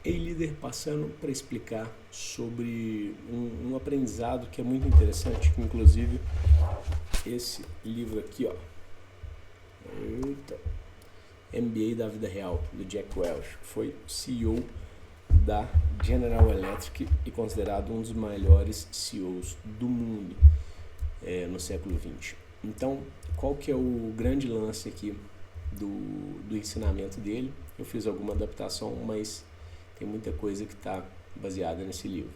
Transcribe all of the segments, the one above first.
Ei, líder, passando para explicar sobre um aprendizado que é muito interessante, que inclusive esse livro aqui, ó, eita, MBA da Vida Real, do Jack Welch, que foi CEO da General Electric e considerado um dos maiores CEOs do mundo no século XX. Então, qual que é o grande lance aqui do ensinamento dele? Eu fiz alguma adaptação, mas tem muita coisa que está baseada nesse livro.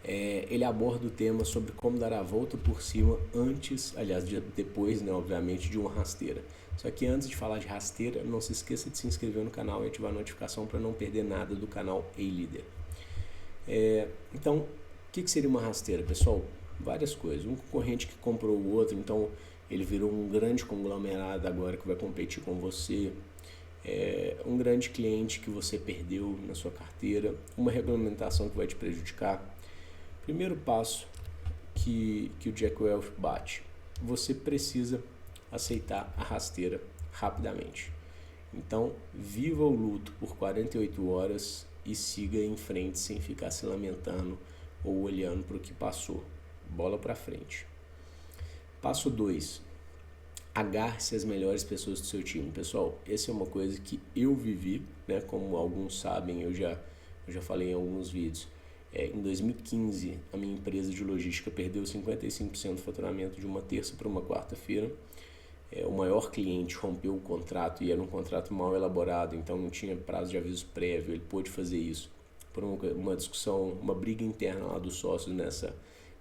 Ele aborda o tema sobre como dar a volta por cima antes, aliás, depois, né, obviamente, de uma rasteira. Só que antes de falar de rasteira, não se esqueça de se inscrever no canal e ativar a notificação para não perder nada do canal Ei Líder. Então, o que seria uma rasteira, pessoal? Várias coisas. Um concorrente que comprou o outro, então ele virou um grande conglomerado agora que vai competir com você. Um grande cliente que você perdeu na sua carteira, uma regulamentação que vai te prejudicar. Primeiro passo que o Jack Welch bate: você precisa aceitar a rasteira rapidamente. Então, viva o luto por 48 horas e siga em frente sem ficar se lamentando ou olhando para o que passou. Bola para frente. Passo 2. Agarre-se às melhores pessoas do seu time. Pessoal, essa é uma coisa que eu vivi, né? Como alguns sabem, eu já falei em alguns vídeos. Em 2015, a minha empresa de logística perdeu 55% do faturamento de uma terça para uma quarta-feira. O maior cliente rompeu o contrato e era um contrato mal elaborado, então não tinha prazo de aviso prévio. Ele pôde fazer isso por uma discussão, uma briga interna lá dos sócios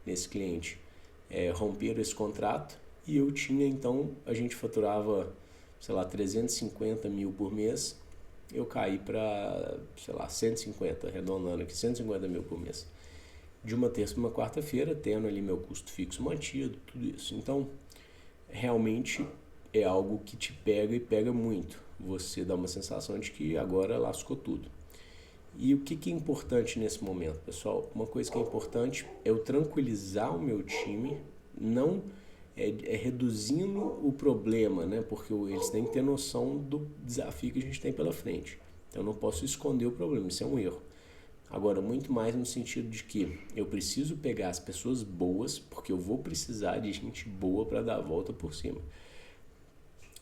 nesse cliente. Romperam esse contrato e eu tinha, então, a gente faturava, sei lá, 350 mil por mês. Eu caí para, sei lá, 150, arredondando aqui, 150 mil por mês. De uma terça para uma quarta-feira, tendo ali meu custo fixo mantido, tudo isso. Então, realmente é algo que te pega e pega muito. Você dá uma sensação de que agora lascou tudo. E o que é importante nesse momento, pessoal? Uma coisa que é importante é eu tranquilizar o meu time, não reduzindo o problema, né? Porque eles têm que ter noção do desafio que a gente tem pela frente. Então, eu não posso esconder o problema, isso é um erro. Agora, muito mais no sentido de que eu preciso pegar as pessoas boas, porque eu vou precisar de gente boa para dar a volta por cima.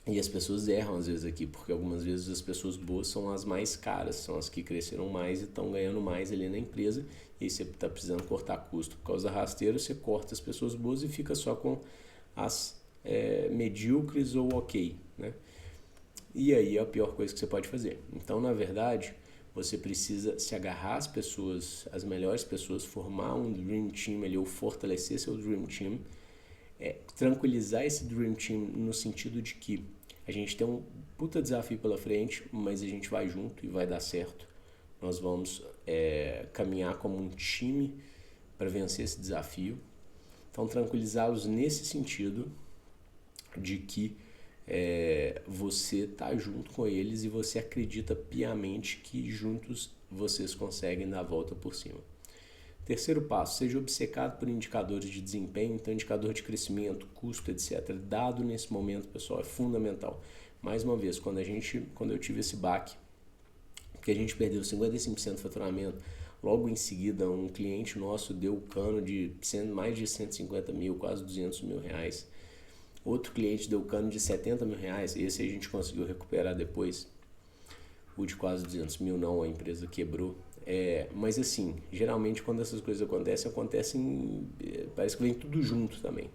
E as pessoas erram às vezes aqui, porque algumas vezes as pessoas boas são as mais caras, são as que cresceram mais e estão ganhando mais ali na empresa, e aí você está precisando cortar custo por causa da rasteira, você corta as pessoas boas e fica só com as medíocres ou ok, né? E aí é a pior coisa que você pode fazer. Então, na verdade, você precisa se agarrar às pessoas, às melhores pessoas, formar um Dream Team ali, ou fortalecer seu Dream Team, tranquilizar esse Dream Team no sentido de que a gente tem um puta desafio pela frente, mas a gente vai junto e vai dar certo. Nós vamos caminhar como um time para vencer esse desafio. Então, tranquilizá-los nesse sentido de que você está junto com eles e você acredita piamente que juntos vocês conseguem dar a volta por cima. Terceiro passo, seja obcecado por indicadores de desempenho, então indicador de crescimento, custo, etc. Dado nesse momento, pessoal, é fundamental. Mais uma vez, quando eu tive esse baque, que a gente perdeu 55% do faturamento, logo em seguida um cliente nosso deu o cano de mais de 150 mil, quase 200 mil reais. Outro cliente deu cano de 70 mil reais, esse a gente conseguiu recuperar depois. O de quase 200 mil não, a empresa quebrou. Mas assim, geralmente quando essas coisas acontecem, parece que vem tudo junto também.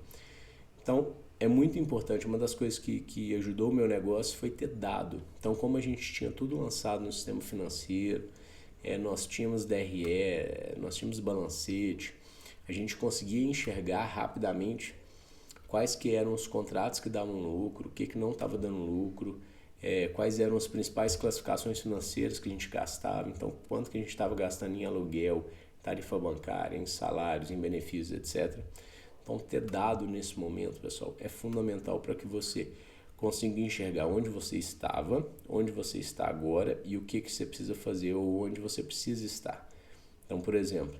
Então, é muito importante, uma das coisas que ajudou o meu negócio foi ter dado. Então, como a gente tinha tudo lançado no sistema financeiro, nós tínhamos DRE, nós tínhamos balancete, a gente conseguia enxergar rapidamente quais que eram os contratos que davam lucro, o que não estava dando lucro, quais eram as principais classificações financeiras que a gente gastava, então quanto que a gente estava gastando em aluguel, tarifa bancária, em salários, em benefícios, etc. Então, ter dado nesse momento, pessoal, é fundamental para que você consiga enxergar onde você estava, onde você está agora e o que você precisa fazer ou onde você precisa estar. Então, por exemplo,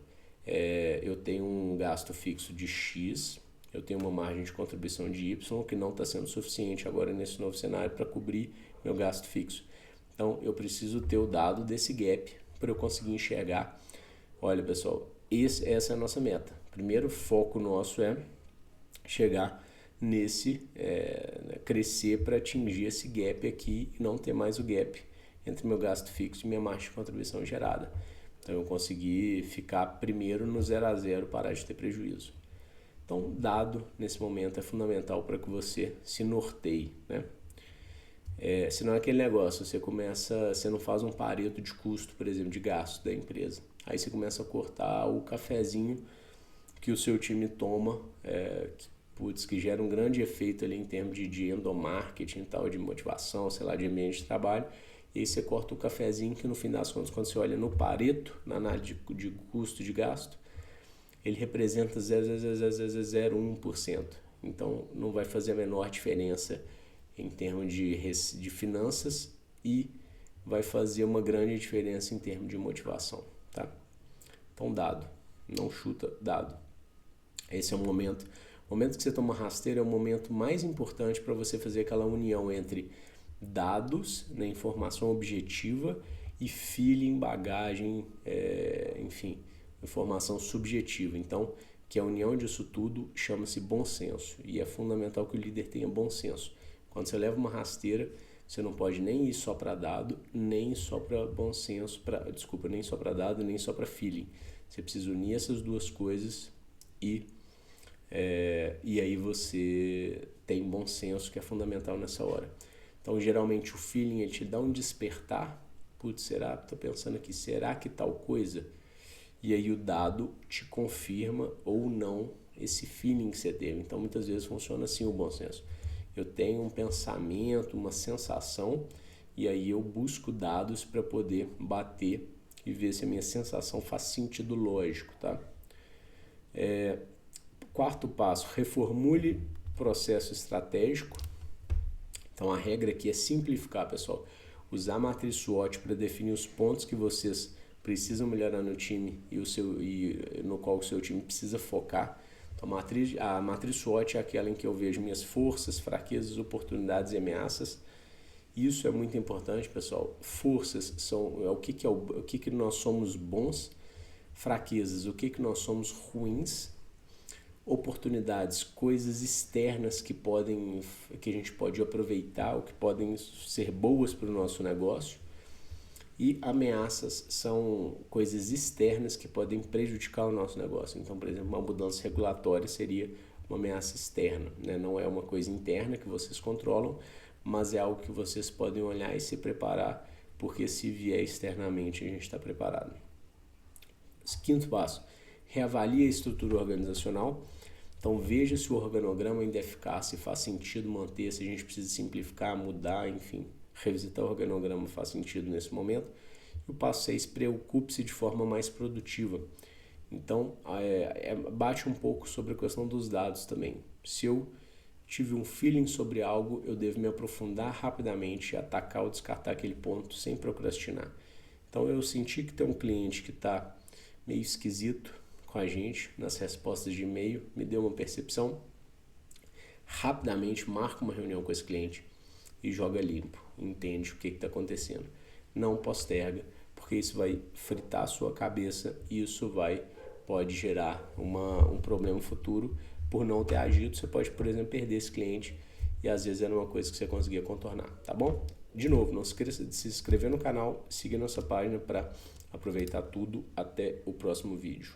eu tenho um gasto fixo de X, eu tenho uma margem de contribuição de Y que não está sendo suficiente agora nesse novo cenário para cobrir meu gasto fixo. Então eu preciso ter o dado desse gap para eu conseguir enxergar. Olha, pessoal, essa é a nossa meta. Primeiro foco nosso é chegar nesse, crescer para atingir esse gap aqui e não ter mais o gap entre meu gasto fixo e minha margem de contribuição gerada. Então eu consegui ficar primeiro no 0 a 0, parar de ter prejuízo. Então, dado nesse momento é fundamental para que você se norteie, né? Se não é aquele negócio, você não faz um pareto de custo, por exemplo, de gasto da empresa. Aí você começa a cortar o cafezinho que o seu time toma, que gera um grande efeito ali em termos de endomarketing e tal, de motivação, sei lá, de ambiente de trabalho. E aí você corta o cafezinho que no fim das contas, quando você olha no pareto, na análise de custo de gasto, ele representa 0,001%. Então não vai fazer a menor diferença em termos de finanças e vai fazer uma grande diferença em termos de motivação, tá? Então dado, não chuta, dado. Esse é o momento. O momento que você toma rasteira é o momento mais importante para você fazer aquela união entre dados, né, informação objetiva, e feeling, bagagem, enfim, informação subjetiva. Então, que a união disso tudo chama-se bom senso. E é fundamental que o líder tenha bom senso. Quando você leva uma rasteira, você não pode nem ir só para dado, nem só para bom senso, nem só para dado, nem só para feeling. Você precisa unir essas duas coisas e aí você tem bom senso, que é fundamental nessa hora. Então, geralmente, o feeling ele te dá um despertar. Putz, tô pensando aqui, será que tal coisa? E aí o dado te confirma ou não esse feeling que você teve. Então, muitas vezes funciona assim o bom senso. Eu tenho um pensamento, uma sensação, e aí eu busco dados para poder bater e ver se a minha sensação faz sentido lógico, tá? Quarto passo, reformule processo estratégico. Então a regra aqui é simplificar, pessoal. Usar a matriz SWOT para definir os pontos que vocês precisam melhorar no time e no qual o seu time precisa focar. Então a matriz SWOT é aquela em que eu vejo minhas forças, fraquezas, oportunidades e ameaças. Isso é muito importante, pessoal. Forças são o que nós somos bons, fraquezas, o que nós somos ruins, oportunidades, coisas externas que a gente pode aproveitar ou que podem ser boas para o nosso negócio, e ameaças são coisas externas que podem prejudicar o nosso negócio. Então, por exemplo, uma mudança regulatória seria uma ameaça externa, né? Não é uma coisa interna que vocês controlam, mas é algo que vocês podem olhar e se preparar, porque se vier externamente a gente está preparado. Quinto passo, reavalie a estrutura organizacional. Então veja se o organograma ainda é eficaz, se faz sentido manter, se a gente precisa simplificar, mudar, enfim, revisitar o organograma faz sentido nesse momento. E o passo 6, preocupe-se de forma mais produtiva. Então bate um pouco sobre a questão dos dados também. Se eu tive um feeling sobre algo, eu devo me aprofundar rapidamente, atacar ou descartar aquele ponto sem procrastinar. Então eu senti que tem um cliente que está meio esquisito com a gente nas respostas de e-mail, me deu uma percepção, rapidamente marca uma reunião com esse cliente e joga limpo, entende o que está acontecendo. Não posterga, porque isso vai fritar a sua cabeça e isso pode gerar um problema futuro. Por não ter agido, você pode, por exemplo, perder esse cliente e às vezes era uma coisa que você conseguia contornar, tá bom? De novo, não se esqueça de se inscrever no canal, seguir nossa página para aproveitar tudo. Até o próximo vídeo.